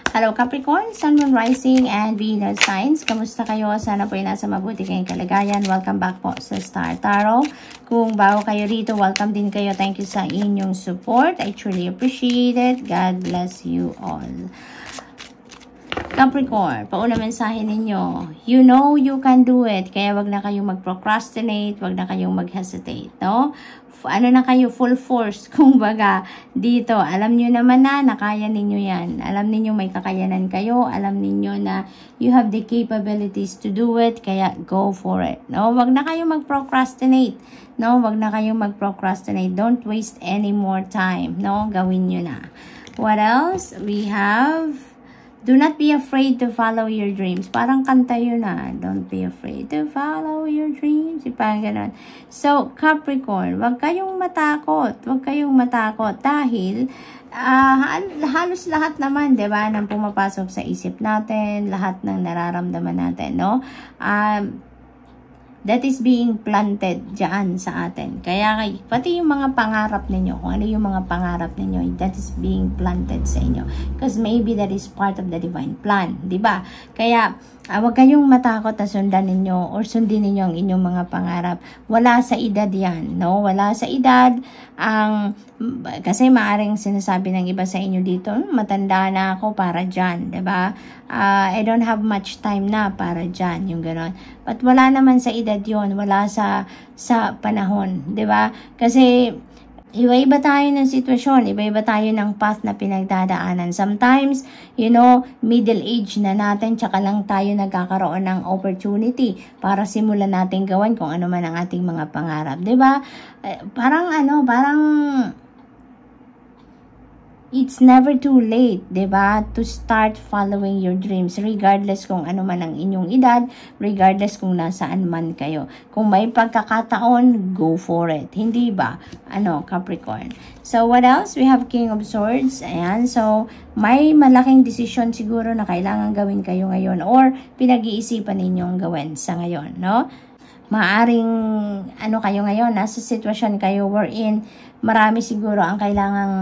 Hello Capricorn, Sun, Moon, Rising, and Venus signs. Kamusta kayo? Sana po ay nasa mabuti kayong kalagayan. Welcome back po sa Star Tarot. Kung bago kayo rito, welcome din kayo. Thank you sa inyong support. I truly appreciate it. God bless you all. Capricorn, pauna mensahe ninyo. You know you can do it. Kaya wag na kayong mag-procrastinate, wag na kayong mag-hesitate, no? Ano na kayo, full force, kung baga, dito. Alam nyo naman na kaya ninyo yan. Alam ninyo may kakayanan kayo. Alam ninyo na you have the capabilities to do it. Kaya go for it, no? Wag na kayong mag-procrastinate, no? Wag na kayong mag-procrastinate. Don't waste any more time, no? Gawin nyo na. What else? We have... Do not be afraid to follow your dreams. Parang kanta yun na. Don't be afraid to follow your dreams. Parang ganun. So, Capricorn, wag kayong matakot. Wag kayong matakot. Dahil, halos lahat naman, diba, nang pumapasok sa isip natin, lahat ng nararamdaman natin, no? That is being planted dyan sa atin. Kaya, pati yung mga pangarap ninyo, kung ano yung mga pangarap ninyo, that is being planted sa inyo. Because maybe that is part of the divine plan. Diba? Kaya, huwag kayong matakot na sundan ninyo or sundin ninyo ang inyong mga pangarap. Wala sa edad yan, no? Wala sa edad. Kasi maaring sinasabi ng iba sa inyo dito, matanda na ako para dyan, diba? I don't have much time na para dyan, yung gano'n. But wala naman sa edad yon, wala sa panahon, diba? Kasi iba-iba tayo ng sitwasyon, iba-iba tayo ng path na pinagdadaanan. Sometimes, you know, middle age na natin, tsaka lang tayo nagkakaroon ng opportunity para simulan natin gawin kung ano man ang ating mga pangarap. Diba? Parang it's never too late, diba, to start following your dreams, regardless kung ano man ang inyong edad, regardless kung nasaan man kayo. Kung may pagkakataon, go for it. Hindi ba? Capricorn. So, what else? We have King of Swords. Ayan. So, may malaking desisyon siguro na kailangan gawin kayo ngayon or pinag-iisipan ninyong gawin sa ngayon, no? Maaring, kayo ngayon, nasa sitwasyon kayo wherein marami siguro ang kailangang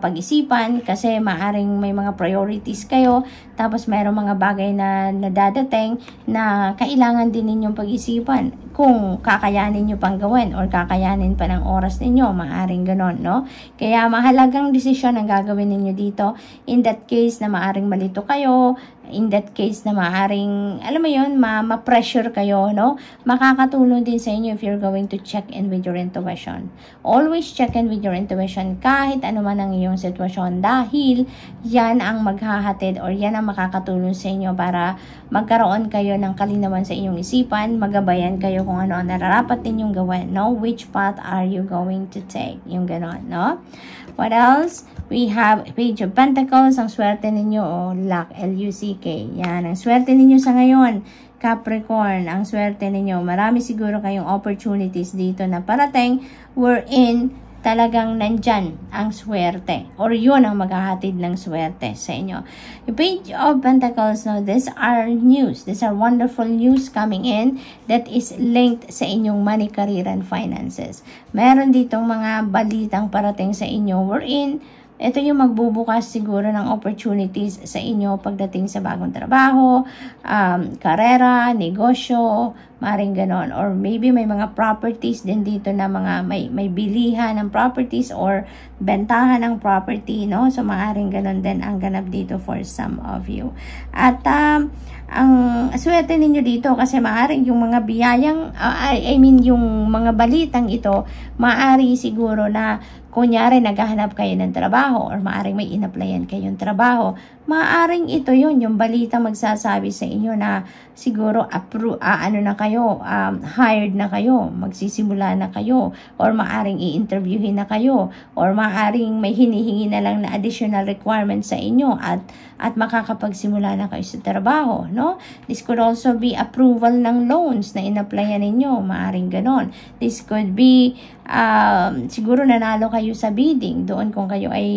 pag-isipan kasi maaring may mga priorities kayo tapos mayroong mga bagay na nadadating na kailangan din ninyong pag-isipan kung kakayanin nyo pang gawin or kakayanin pa ng oras ninyo, maaring ganon, no? Kaya mahalagang desisyon ang gagawin ninyo dito. In that case na maaring malito kayo, in that case na maaring, alam mo yun, ma-pressure kayo, no? Makakatulong din sa inyo if you're going to check in with your intuition. Always check in with your intuition kahit ano man ang iyong sitwasyon dahil yan ang maghahatid or yan ang makakatulong sa inyo para magkaroon kayo ng kalinawan sa inyong isipan, magabayan kayo kung ano ang nararapat ninyong gawin, no? Which path are you going to take? Yung ganon, no? What else? We have Page of Pentacles, ang swerte ninyo, Luck, L-U-C-K. Yan, ang swerte ninyo sa ngayon, Capricorn, ang swerte ninyo. Marami siguro kayong opportunities dito na parating wherein talagang nandyan ang swerte or yun ang maghahatid ng swerte sa inyo. Yung Page of Pentacles, no, these are news. These are wonderful news coming in that is linked sa inyong money, career, and finances. Meron ditong mga balitang parating sa inyo wherein ito yung magbubukas siguro ng opportunities sa inyo pagdating sa bagong trabaho, karera, negosyo, maring ganon. Or maybe may mga properties din dito na mga may bilihan ng properties or bentahan ng property, no? So, maaring ganon din ang ganap dito for some of you. At, ang swerte ninyo dito kasi maaring yung mga biyayang, yung mga balitang ito, maari siguro na kunyari naghahanap kayo ng trabaho or maaring may in-applyan kayong trabaho, maaring ito yun, yung balita magsasabi sa inyo na siguro na kayo, hired na kayo, magsisimula na kayo, or maaring i-interviewin na kayo, or maaring may hinihingi na lang na additional requirements sa inyo at makakapagsimula na kayo sa trabaho, no? This could also be approval ng loans na in-applyan ninyo, maaring ganon. This could be siguro nanalo kayo sa bidding doon kung kayo ay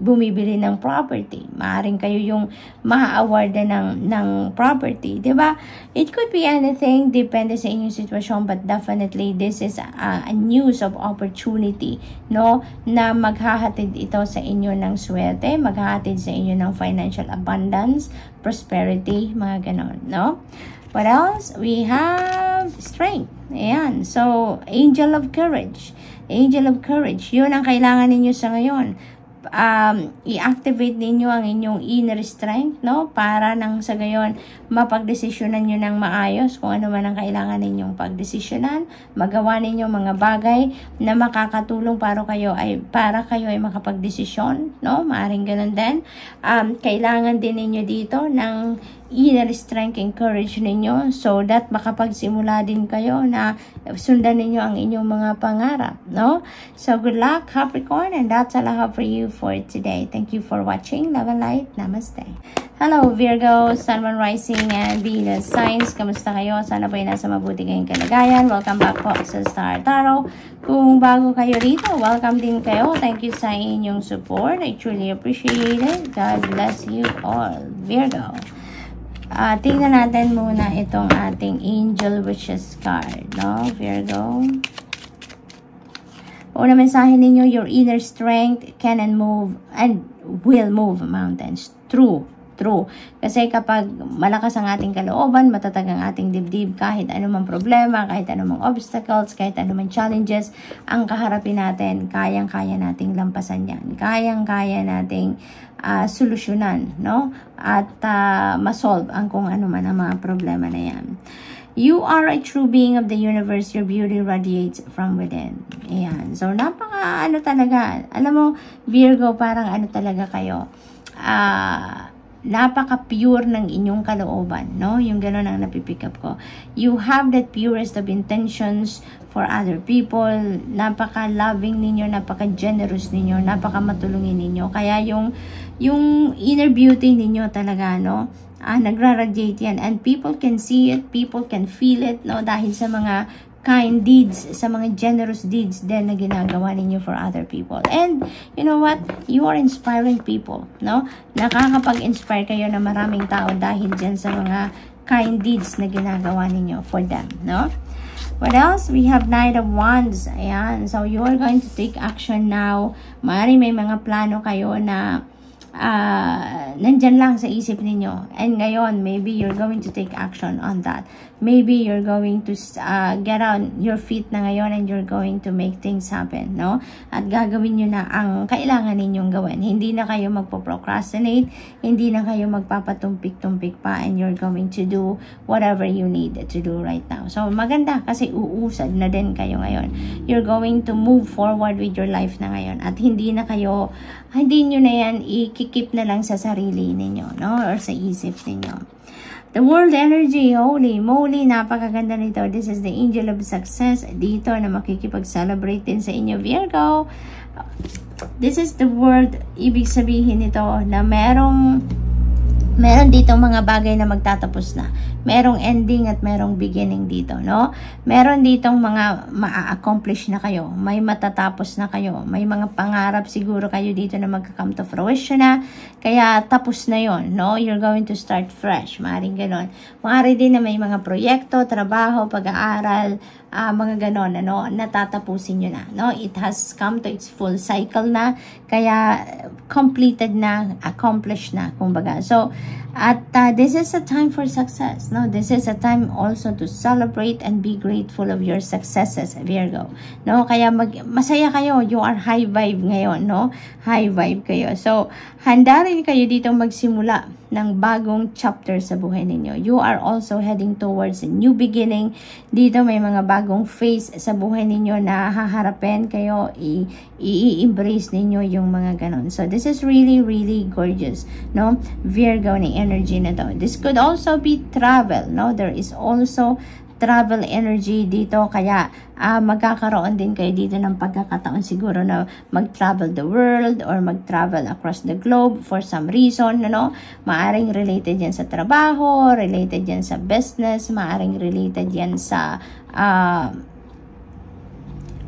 bumibili ng property. Maaring kayo yung ma-award ng property, 'di ba? It could be anything depende sa inyong sitwasyon, but definitely this is a news of opportunity, no, na maghahatid ito sa inyo ng swerte, maghahatid sa inyo ng financial abundance, prosperity, mga ganon, no? What else? We have strength. Ayan. So, angel of courage. Angel of courage. Yun ang kailangan ninyo sa ngayon. I-activate ninyo ang inyong inner strength, no? Para nang sa gayon, mapagdesisyonan nyo ng maayos kung ano man ang kailangan ninyong pagdesisyonan, magawa ninyo mga bagay na makakatulong para kayo ay makapagdesisyon, no? Maaring ganun din. Kailangan din ninyo dito ng inner strength and courage ninyo so that makapagsimula din kayo na sundan ninyo ang inyong mga pangarap, no? So, good luck, Capricorn, and that's all I have for you for today. Thank you for watching. Love and light. Namaste. Hello, Virgo, Sun, Moon, Rising, and Venus signs. Kamusta kayo? Sana po ay nasa mabuti kayong kalagayan. Welcome back po sa Star Tarot. Kung bago kayo rito, welcome din kayo. Thank you sa inyong support. I truly appreciate it. God bless you all, Virgo. Tingnan natin muna itong ating Angel Wishes card, no, Virgo. Una mensahe ninyo, your inner strength can and will move mountains. True. Kasi kapag malakas ang ating kalooban, matatag ang ating dibdib, kahit anumang problema, kahit anumang obstacles, kahit anumang challenges, ang kaharapin natin, kayang-kaya nating lampasan yan. Kayang-kaya nating solusyonan, no? At masolve ang kung ano man ang mga problema na yan. You are a true being of the universe. Your beauty radiates from within. Ayan. So, napaka talaga. Alam mo, Virgo, parang talaga kayo. Napaka-pure ng inyong kalooban, no? Yung gano'n ang napipick up ko. You have that purest of intentions for other people. Napaka-loving ninyo, napaka-generous ninyo, napaka-matulungin ninyo. Kaya yung inner beauty ninyo talaga, no? Nagra-radiate yan. And people can see it, people can feel it, no? Dahil sa mga kind deeds, sa mga generous deeds din na ginagawa ninyo for other people. And, you know what? You are inspiring people, no? Nakakapag-inspire kayo na maraming tao dahil dyan sa mga kind deeds na ginagawa ninyo for them, no? What else? We have Knight of Wands. Ayan. So, you are going to take action now. Maaaring may mga plano kayo na nandyan lang sa isip ninyo. And ngayon, maybe you're going to take action on that. Maybe you're going to get on your feet na ngayon and you're going to make things happen, no? At gagawin nyo na ang kailangan ninyong gawin. Hindi na kayo magpo-procrastinate, hindi na kayo magpapatumpik-tumpik pa, and you're going to do whatever you need to do right now. So, maganda kasi uusad na din kayo ngayon. You're going to move forward with your life na ngayon. At hindi nyo na yan ikikip na lang sa sarili ninyo, no? Or sa isip ninyo. The world energy, holy moly, napakaganda nito. This is the angel of success dito na makikipag-celebrate din sa inyo, Virgo. This is the world, ibig sabihin nito na meron ditong mga bagay na magtatapos na. Merong ending at merong beginning dito, no? Meron ditong mga ma-accomplish na kayo. May matatapos na kayo. May mga pangarap siguro kayo dito na magka-come to fruition na. Kaya tapos na yon, no? You're going to start fresh. Maaring ganon. Maaari din na may mga proyekto, trabaho, pag-aaral, mga ganon, ano? Natatapusin nyo na, no? It has come to its full cycle na. Kaya completed na, accomplished na, kumbaga. So, at this is a time for success, no? This is a time also to celebrate and be grateful of your successes, Virgo, no? Kaya masaya kayo. You are high vibe ngayon, no? High vibe kayo. So, handa rin kayo dito magsimula ng bagong chapter sa buhay ninyo. You are also heading towards a new beginning. Dito may mga bagong phase sa buhay ninyo na haharapin kayo, i-embrace ninyo yung mga ganon. So, this is really, really gorgeous, no? Virgo na energy na to. This could also be travel, no? There is also travel energy dito, kaya magkakaroon din kayo dito ng pagkakataon siguro na mag-travel the world or mag-travel across the globe for some reason, ano? Maaring related yan sa trabaho, related yan sa business, maaring related yan sa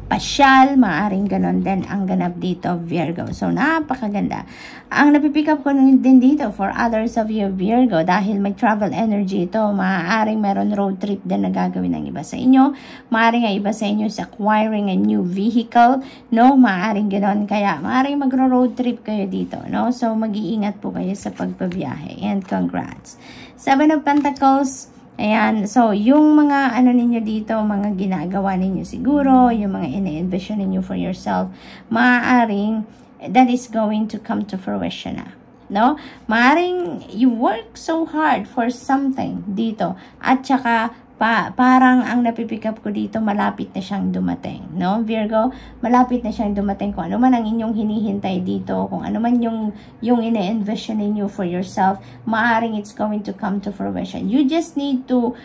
pasyal, maaaring ganon din ang ganap dito, Virgo. So, napakaganda. Ang napipick up ko din dito for others of you, Virgo, dahil may travel energy ito, maaaring meron road trip din na gagawin ng iba sa inyo. Maaaring ang iba sa inyo is acquiring a new vehicle, no? Maaaring ganon. Kaya, maaaring magro-road trip kayo dito, no? So, mag-iingat po kayo sa pagbabiyahe. And congrats. Seven of Pentacles. Ayan, so yung mga ano ninyo dito, mga ginagawa ninyo siguro, yung mga ine-envision ninyo for yourself, maaaring that is going to come to fruition na. No? Maaaring you work so hard for something dito at saka parang ang napipick up ko dito, malapit na siyang dumating. No, Virgo? Malapit na siyang dumating. Kung ano man ang inyong hinihintay dito, kung ano man yung ine-envision ninyo for yourself, maaring it's going to come to fruition. You just need to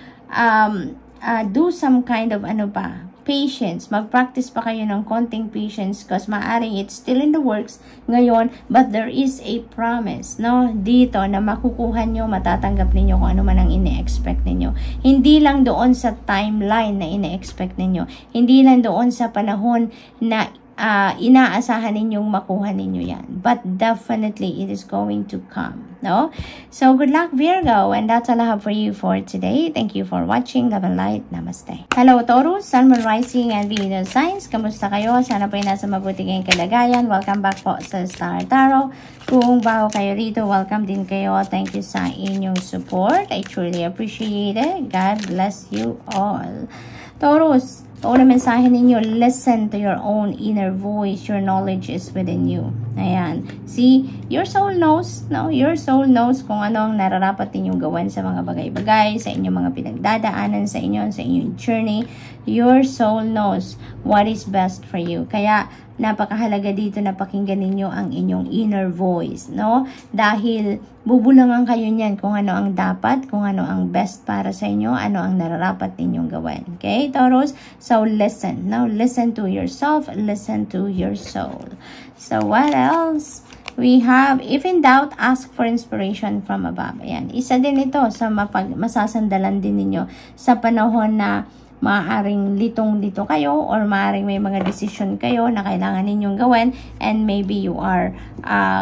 do some kind of patience. Mag-practice pa kayo ng konting patience because maaring it's still in the works ngayon, but there is a promise, no? Dito na makukuha nyo, matatanggap ninyo kung ano man ang ine-expect ninyo. Hindi lang doon sa timeline na ine-expect ninyo. Hindi lang doon sa panahon na inaasahan ninyong makuha ninyo yan. But definitely, it is going to come. No? So, good luck, Virgo. And that's all I have for you for today. Thank you for watching. Love and light. Namaste. Hello, Taurus, Sun, Moon, Rising, and Venus signs. Kamusta kayo? Sana po nasa mabuti kayong kalagayan. Welcome back po sa Star Tarot. Kung bago kayo rito, welcome din kayo. Thank you sa inyong support. I truly appreciate it. God bless you all. Taurus, una mensahe ninyo, listen to your own inner voice. Your knowledge is within you. Ayan. See, your soul knows, no? Your soul knows kung ano ang nararapat ninyong gawin sa mga bagay-bagay, sa inyong mga pinagdadaanan, sa inyong journey. Your soul knows what is best for you. Kaya, napakahalaga dito na pakinggan ninyo ang inyong inner voice, no? Dahil bubulangan kayo niyan kung ano ang dapat, kung ano ang best para sa inyo, ano ang nararapat ninyong gawin. Okay, Taurus? So, listen. Now, listen to yourself, listen to your soul. So, what else? We have, if in doubt, ask for inspiration from above. Ayan, isa din ito sa masasandalan din ninyo sa panahon na maaaring litong-lito kayo or maaaring may mga decision kayo na kailangan ninyong gawin and maybe you are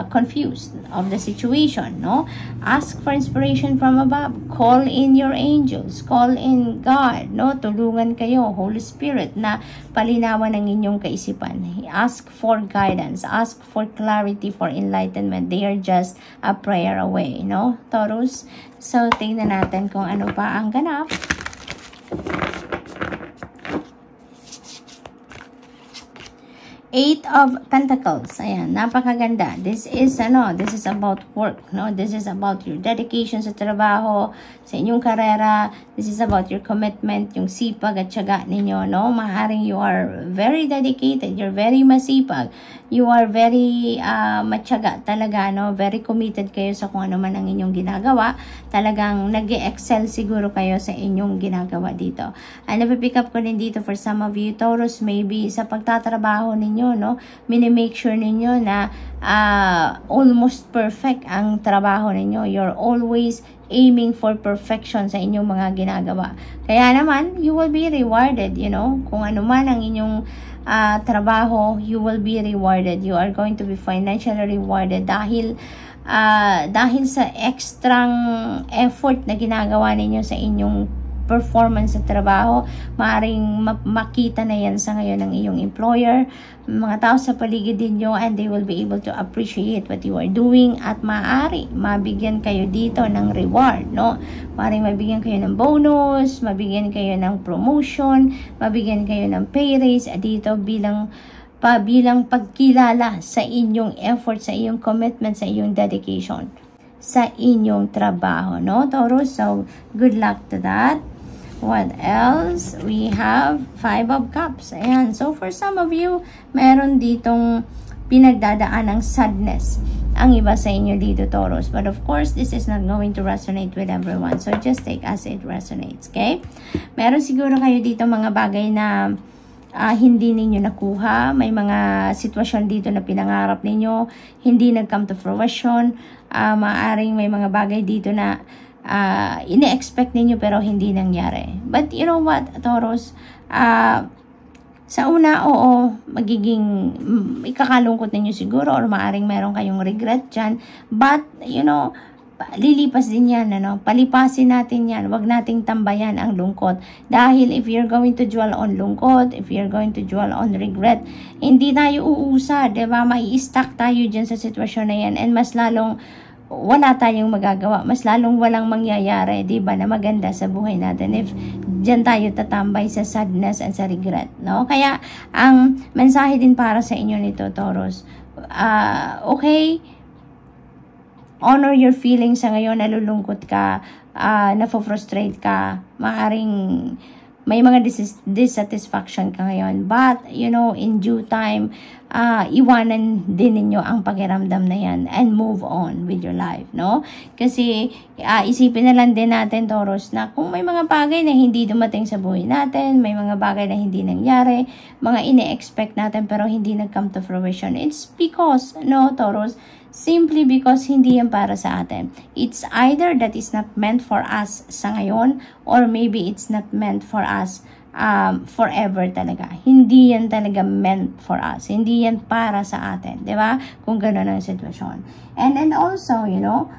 confused of the situation, no? Ask for inspiration from above. Call in your angels. Call in God, no? Tulungan kayo, Holy Spirit, na palinawan ang inyong kaisipan. Ask for guidance. Ask for clarity, for enlightenment. They are just a prayer away, no? Taurus? So, tingnan natin kung ano pa ang ganap. Eight of Pentacles. Ayan, napakaganda. This is about work, no? This is about your dedication sa trabaho, sa inyong karera. This is about your commitment, yung sipag at tiyaga ninyo, no? Maaaring you are very dedicated, you're very masipag, you are very matyaga talaga, no? Very committed kayo sa kung ano man ang inyong ginagawa. Talagang nag-excel siguro kayo sa inyong ginagawa dito. And napipick up ko din dito for some of you, Taurus, maybe sa pagtatrabaho ninyo, no? Minimake sure ninyo na almost perfect ang trabaho ninyo. You're always aiming for perfection sa inyong mga ginagawa. Kaya naman, you will be rewarded, you know? Kung ano man ang inyong trabaho, you will be rewarded. You are going to be financially rewarded dahil sa extrang effort na ginagawa ninyo sa inyong performance sa trabaho. Maaring makita na yan sa ngayon ng iyong employer, mga tao sa paligid ninyo, and they will be able to appreciate what you are doing at maaari mabigyan kayo dito ng reward, no? Maaring mabigyan kayo ng bonus, mabigyan kayo ng promotion, mabigyan kayo ng pay raise dito bilang pagkilala sa inyong effort, sa iyong commitment, sa iyong dedication sa inyong trabaho, no, Taurus? So, good luck to that. What else? We have Five of Cups. Ayan. So, for some of you, meron ditong pinagdadaan ng sadness ang iba sa inyo dito, Taurus. But of course, this is not going to resonate with everyone. So, just take as it resonates, okay? Meron siguro kayo dito mga bagay na hindi ninyo nakuha. May mga sitwasyon dito na pinangarap ninyo, hindi nag-come to fruition. Maaring may mga bagay dito na ine-expect ninyo pero hindi nangyari. But you know what, Taurus? Sa una, oo, magiging ikakalungkot ninyo siguro or maaring meron kayong regret dyan. But, you know, lilipas din yan, ano? Palipasin natin yan. Huwag nating tambayan ang lungkot. Dahil if you're going to dwell on lungkot, if you're going to dwell on regret, hindi tayo uusad, diba? Mai-stuck tayo dyan sa sitwasyon na yan. And mas lalong wala tayong magagawa. Mas lalong walang mangyayari, diba, na maganda sa buhay natin if dyan tayo tatambay sa sadness and sa regret, no? Kaya, ang mensahe din para sa inyo nito, Taurus, okay, honor your feelings sa ngayon, nalulungkot ka, nafo-frustrate ka, maaring may mga dissatisfaction ka ngayon. But, you know, in due time, iwanan din ninyo ang pakiramdam na yan and move on with your life, no? Kasi, isipin na lang din natin, Taurus, na kung may mga bagay na hindi dumating sa buhay natin, may mga bagay na hindi nangyari, mga ine-expect natin pero hindi nag-come to fruition, it's because, no, Taurus, simply because hindi yan para sa atin. It's either that is not meant for us sa ngayon or maybe it's not meant for us forever talaga. Hindi yan talaga meant for us. Hindi yan para sa atin. Diba? Kung gano'n ang sitwasyon. And also, you know,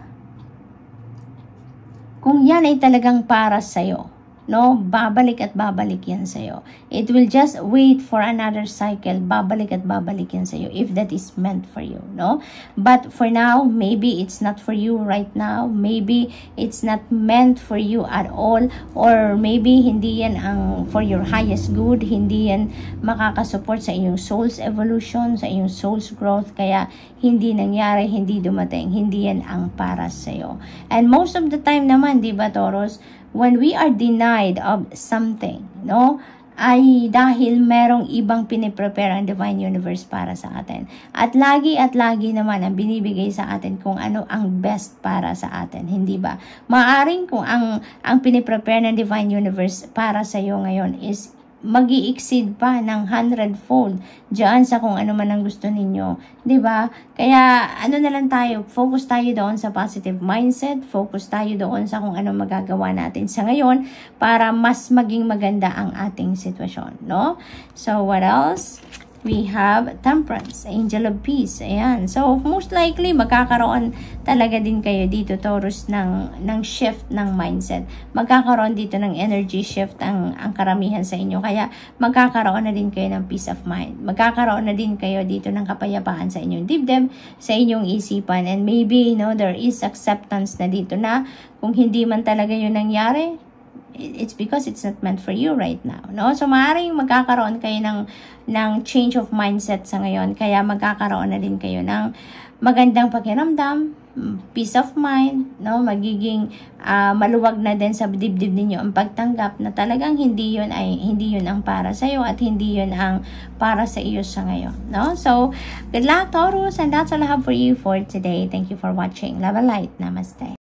kung yan ay talagang para sa'yo, no, babalik at babalik yan sa'yo. It will just wait for another cycle. Babalik at babalik yan sa'yo if that is meant for you, no? But for now, maybe it's not for you right now. Maybe it's not meant for you at all. Or maybe hindi yan ang for your highest good. Hindi yan makakasupport sa iyong soul's evolution, sa iyong soul's growth. Kaya hindi nangyari, hindi dumating. Hindi yan ang para sa'yo. And most of the time naman, di ba, Taurus, when we are denied of something, no, ay dahil merong ibang piniprepare ang Divine Universe para sa atin. At lagi naman ang binibigay sa atin kung ano ang best para sa atin, hindi ba? Maaring kung ang piniprepare ng Divine Universe para sa iyo ngayon is mag-i-exceed pa ng 100-fold dyan sa kung ano man ang gusto ninyo. Diba? Kaya, ano na lang tayo, focus tayo doon sa positive mindset, focus tayo doon sa kung ano magagawa natin sa ngayon para mas maging maganda ang ating sitwasyon, no? So, what else? We have Temperance, Angel of Peace. Ayan. So, most likely, magkakaroon talaga din kayo dito, Taurus, ng shift ng mindset. Magkakaroon dito ng energy shift ang karamihan sa inyo. Kaya, magkakaroon na din kayo ng peace of mind. Magkakaroon na din kayo dito ng kapayapaan sa inyong dibdib, sa inyong isipan. And maybe, you know, there is acceptance na dito na kung hindi man talaga yun nangyari, it's because it's not meant for you right now, no? So, maaaring magkakaroon kayo ng change of mindset sa ngayon. Kaya magkakaroon na din kayo ng magandang pakiramdam, peace of mind, no? Magiging maluwag na din sa dibdib ninyo ang pagtanggap na talagang hindi yun ang para sa iyo at hindi yun ang para sa iyo sa ngayon, no? So, good luck, Taurus, and that's all I have for you for today. Thank you for watching. Love and light. Namaste.